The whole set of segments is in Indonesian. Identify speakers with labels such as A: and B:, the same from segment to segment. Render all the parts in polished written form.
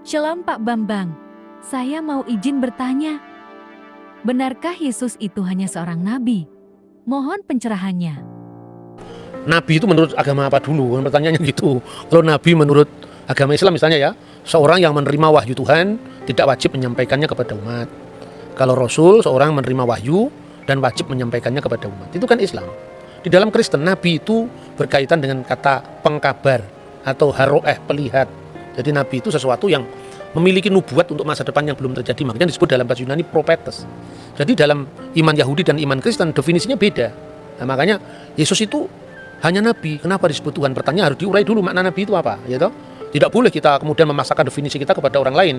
A: Shalom Pak Bambang, saya mau izin bertanya. Benarkah Yesus itu hanya seorang nabi? Mohon pencerahannya.
B: Nabi itu menurut agama apa dulu? Pertanyaannya gitu. Kalau nabi menurut agama Islam misalnya ya, seorang yang menerima wahyu Tuhan tidak wajib menyampaikannya kepada umat. Kalau Rasul, seorang menerima wahyu dan wajib menyampaikannya kepada umat. Itu kan Islam. Di dalam Kristen, nabi itu berkaitan dengan kata pengkabar atau haroeh, pelihat. Jadi nabi itu sesuatu yang memiliki nubuat untuk masa depan yang belum terjadi. Makanya disebut dalam bahasa Yunani prophetes. Jadi dalam iman Yahudi dan iman Kristen definisinya beda. Nah, makanya Yesus itu hanya nabi. Kenapa disebut Tuhan? Pertanyaan harus diurai dulu makna nabi itu apa, ya toh? Tidak boleh kita kemudian memaksakan definisi kita kepada orang lain.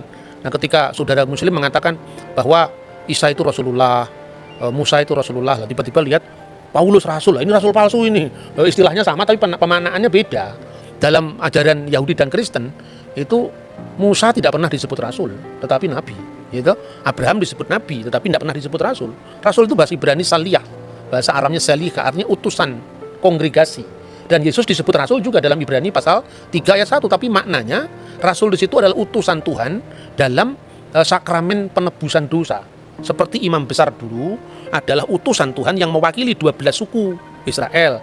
B: Nah, ketika saudara muslim mengatakan bahwa Isa itu Rasulullah, Musa itu Rasulullah, tiba-tiba lihat Paulus Rasul, ini Rasul palsu ini. Istilahnya sama tapi pemaknaannya beda. Dalam ajaran Yahudi dan Kristen itu Musa tidak pernah disebut Rasul, tetapi Nabi. Gitu. Abraham disebut Nabi, tetapi tidak pernah disebut Rasul. Rasul itu bahasa Ibrani saliyah, bahasa Aramnya salihah, artinya utusan, kongregasi. Dan Yesus disebut Rasul juga dalam Ibrani pasal 3 ayat 1, tapi maknanya Rasul di situ adalah utusan Tuhan dalam sakramen penebusan dosa. Seperti imam besar dulu adalah utusan Tuhan yang mewakili 12 suku Israel.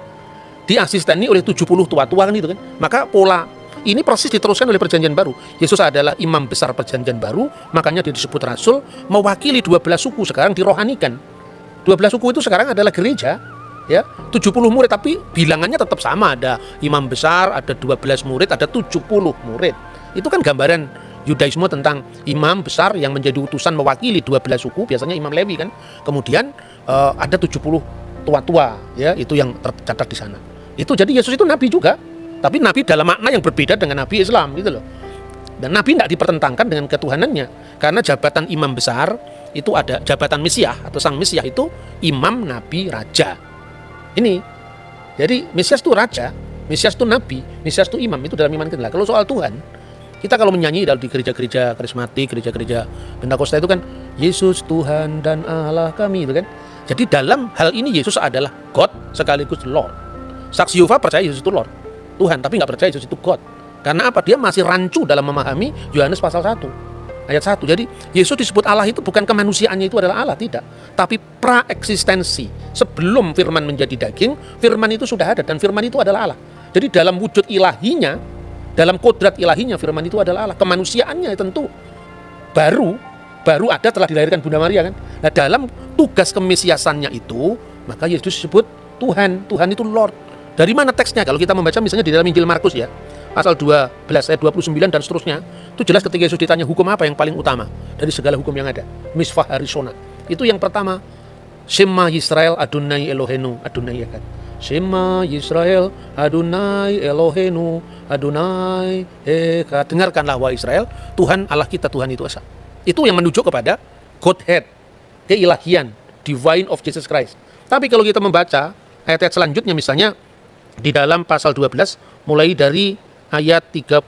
B: Diasisteni oleh 70 tua-tua kan itu kan. Maka pola ini persis diteruskan oleh perjanjian baru. Yesus adalah imam besar perjanjian baru, makanya dia disebut rasul, mewakili 12 suku sekarang dirohanikan. 12 suku itu sekarang adalah gereja, ya. 70 murid tapi bilangannya tetap sama, ada imam besar, ada 12 murid, ada 70 murid. Itu kan gambaran Yudaisme tentang imam besar yang menjadi utusan mewakili 12 suku, biasanya imam Lewi kan. Kemudian ada 70 tua-tua, ya, itu yang tercatat di sana. Itu jadi Yesus itu nabi juga, tapi nabi dalam makna yang berbeda dengan nabi Islam gitu loh. Dan nabi tidak dipertentangkan dengan ketuhanannya, karena jabatan imam besar itu ada jabatan Mesias atau sang Mesias itu imam, nabi, raja. Ini. Jadi Mesias itu raja, Mesias itu nabi, Mesias itu imam, itu dalam iman kita. Kalau soal Tuhan, kita kalau menyanyi di gereja-gereja karismatik, gereja-gereja Pentakosta itu kan Yesus Tuhan dan Allah kami itu kan. Jadi dalam hal ini Yesus adalah God sekaligus Lord. Saksi Yehova percaya Yesus itu Lord, Tuhan, tapi nggak percaya Yesus itu God. Karena apa? Dia masih rancu dalam memahami Yohanes pasal 1 ayat 1. Jadi Yesus disebut Allah itu bukan kemanusiaannya itu adalah Allah, tidak, tapi praeksistensi. Sebelum firman menjadi daging, firman itu sudah ada dan firman itu adalah Allah. Jadi dalam wujud ilahinya, dalam kodrat ilahinya, firman itu adalah Allah. Kemanusiaannya tentu baru ada telah dilahirkan Bunda Maria kan. Nah, dalam tugas kemesiasannya itu, maka Yesus disebut Tuhan. Tuhan itu Lord. Dari mana teksnya? Kalau kita membaca misalnya di dalam Injil Markus ya, pasal 12 ayat 29 dan seterusnya, itu jelas ketika Yesus ditanya hukum apa yang paling utama dari segala hukum yang ada. Misvah Harishona. Itu yang pertama. Shema Yisrael Adonai Elohenu, Adonai Echad. Shema Yisrael Adonai Elohenu, Adonai Echad. Dengarkanlah wahai Israel, Tuhan Allah kita, Tuhan itu esa. Itu yang menunjuk kepada Godhead, keilahian, divine of Jesus Christ. Tapi kalau kita membaca ayat-ayat selanjutnya, misalnya di dalam pasal 12 mulai dari ayat 30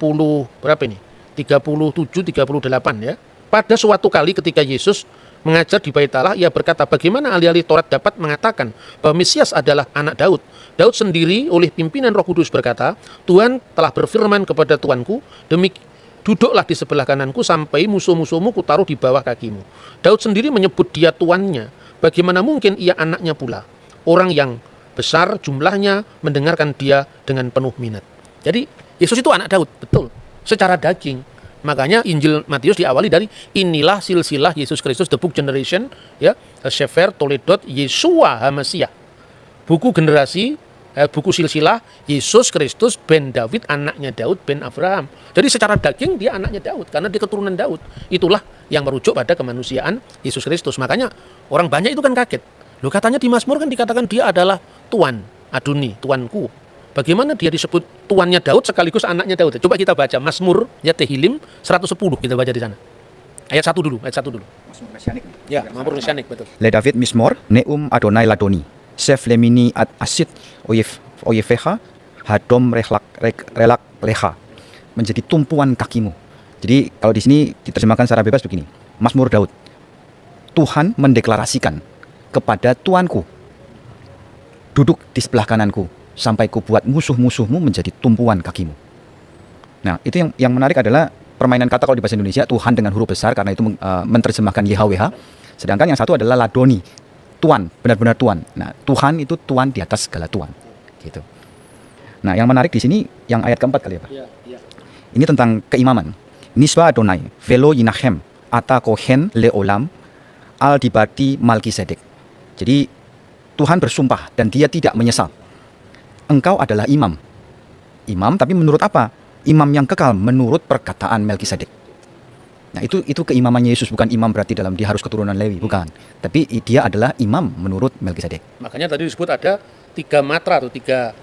B: berapa ini? 37 38 ya. Pada suatu kali ketika Yesus mengajar di Bait Allah, ia berkata, bagaimana ahli-ahli Taurat dapat mengatakan bahwa Mesias adalah anak Daud? Daud sendiri oleh pimpinan Roh Kudus berkata, Tuhan telah berfirman kepada Tuanku, duduklah di sebelah kananku sampai musuh-musuhmu kutaruh di bawah kakimu. Daud sendiri menyebut dia tuannya. Bagaimana mungkin ia anaknya pula? Orang yang besar jumlahnya mendengarkan dia dengan penuh minat. Jadi Yesus itu anak Daud, betul, secara daging. Makanya Injil Matius diawali dari inilah silsilah Yesus Kristus, the book generation, ya, Sefer Toledot Yesua HaMasiah. Buku generasi, buku silsilah Yesus Kristus ben David, anaknya Daud ben Abraham. Jadi secara daging dia anaknya Daud karena dia keturunan Daud. Itulah yang merujuk pada kemanusiaan Yesus Kristus. Makanya orang banyak itu kan kaget. Loh, katanya di Mazmur kan dikatakan dia adalah Tuan, Adoni, Tuanku. Bagaimana dia disebut tuannya Daud sekaligus anaknya Daud? Coba kita baca Mazmur ya Tehillim 110, kita baca di sana. Ayat 1 dulu,
C: Mazmur Mesianik.
B: Ya, Mazmur Mesianik, betul.
C: Le David Mismor, Neum Adonai Ladoni, Sef Lemini Ad Asit Oyefeha, Hadom Relak Leha, menjadi tumpuan kakimu. Jadi kalau di sini diterjemahkan secara bebas begini, Mazmur Daud, Tuhan mendeklarasikan kepada Tuanku, duduk di sebelah kananku sampai ku buat musuh-musuhmu menjadi tumpuan kakimu. Nah, itu yang menarik adalah permainan kata kalau di bahasa Indonesia Tuhan dengan huruf besar karena itu menerjemahkan YHWH. Sedangkan yang satu adalah ladoni, Tuan, benar-benar Tuan. Nah, Tuhan itu Tuan di atas segala Tuan. Gitu. Nah, yang menarik di sini yang ayat keempat kali ya, Pak. Ini tentang keimaman. Nisba Adonai, velo yinachem, ata kohen leolam, al dibati Malkisedek. Jadi Tuhan bersumpah dan dia tidak menyesal. Engkau adalah imam. Imam tapi menurut apa? Imam yang kekal menurut perkataan Melkisedek. Nah, itu keimamannya Yesus, bukan imam berarti dalam dia harus keturunan Lewi, bukan. Tapi dia adalah imam menurut Melkisedek.
B: Makanya tadi disebut ada 3 matra atau 3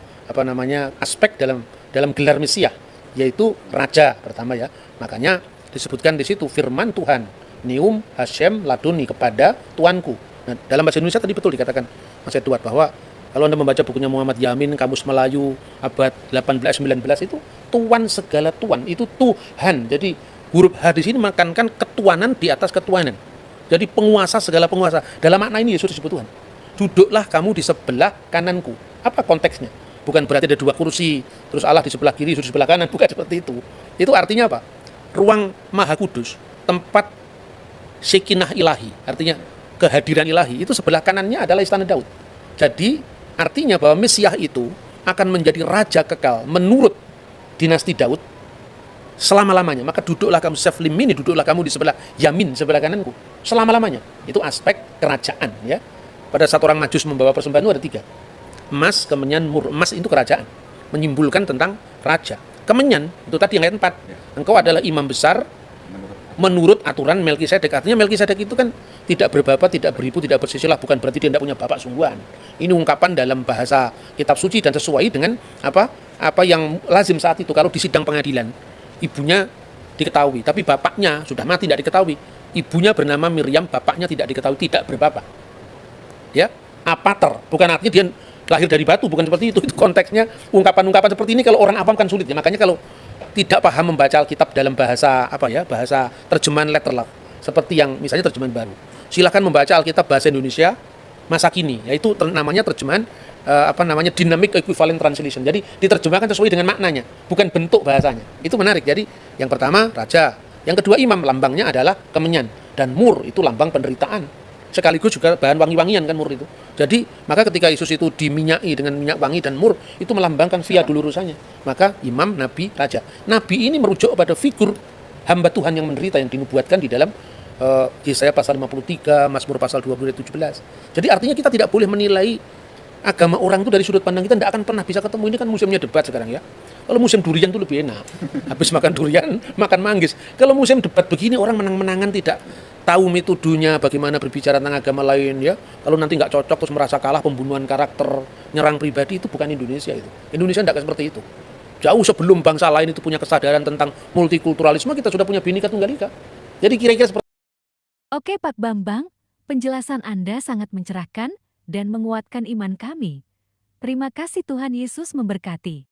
B: aspek dalam gelar Mesias, yaitu raja pertama ya. Makanya disebutkan di situ firman Tuhan, Neum Hashem Ladoni, kepada Tuanku. Nah, dalam bahasa Indonesia tadi betul dikatakan Mas Edward bahwa kalau Anda membaca bukunya Muhammad Yamin, Kamus Melayu abad 18-19 itu Tuan segala Tuan, itu Tuhan. Jadi huruf H di sini menekankan ketuanan di atas ketuanan. Jadi penguasa segala penguasa. Dalam makna ini Yesus disebut Tuhan. Duduklah kamu di sebelah kananku. Apa konteksnya? Bukan berarti ada 2 kursi, terus Allah di sebelah kiri, Yesus di sebelah kanan, bukan seperti itu. Itu artinya apa? Ruang Maha Kudus, tempat Shekinah ilahi, artinya kehadiran ilahi, itu sebelah kanannya adalah istana Daud. Jadi artinya bahwa Mesias itu akan menjadi raja kekal menurut dinasti Daud selama-lamanya. Maka duduklah kamu Seflimini, duduklah kamu di sebelah Yamin, sebelah kananku, selama-lamanya. Itu aspek kerajaan ya. Pada saat orang Majus membawa persembahan itu ada 3. Emas, kemenyan, mur. Emas itu kerajaan, menyimbolkan tentang raja. Kemenyan itu tadi yang ayat 4. Engkau adalah imam besar menurut aturan Melkisedek. Artinya Melkisedek itu kan tidak berbapak, tidak beribu, tidak bersisilah, bukan berarti dia tidak punya bapak sungguhan. Ini ungkapan dalam bahasa kitab suci dan sesuai dengan apa yang lazim saat itu. Kalau di sidang pengadilan, ibunya diketahui, tapi bapaknya sudah mati, tidak diketahui. Ibunya bernama Miriam, bapaknya tidak diketahui, tidak berbapak. Ya, apater, bukan artinya dia lahir dari batu, bukan seperti itu. Itu konteksnya ungkapan-ungkapan seperti ini kalau orang awam kan sulit ya. Makanya kalau tidak paham membaca Alkitab dalam bahasa bahasa terjemahan letterlock, seperti yang misalnya terjemahan baru, silakan membaca Alkitab bahasa Indonesia masa kini, yaitu namanya terjemahan dynamic equivalent translation. Jadi diterjemahkan sesuai dengan maknanya, bukan bentuk bahasanya. Itu menarik. Jadi yang pertama raja, yang kedua imam, lambangnya adalah kemenyan, dan mur itu lambang penderitaan. Sekaligus juga bahan wangi-wangian kan mur itu. Jadi maka ketika Yesus itu diminyaki dengan minyak wangi dan mur, itu melambangkan via dulurusannya. Maka imam, nabi, raja. Nabi ini merujuk pada figur hamba Tuhan yang menderita yang dinubuatkan di dalam Yesaya pasal 53, Mazmur pasal 20 ayat 17. Jadi artinya kita tidak boleh menilai agama orang itu dari sudut pandang kita, tidak akan pernah bisa ketemu. Ini kan musimnya debat sekarang ya. Kalau musim durian itu lebih enak. Habis makan durian, makan manggis. Kalau musim debat begini, orang menang-menangan, tidak tahu metodenya bagaimana berbicara tentang agama lain ya. Kalau nanti nggak cocok terus merasa kalah, pembunuhan karakter, nyerang pribadi, itu bukan Indonesia itu. Indonesia tidak seperti itu. Jauh sebelum bangsa lain itu punya kesadaran tentang multikulturalisme, kita sudah punya Bhinneka Tunggal Ika. Jadi kira-kira seperti
A: Oke Pak Bambang, penjelasan Anda sangat mencerahkan dan menguatkan iman kami. Terima kasih, Tuhan Yesus memberkati.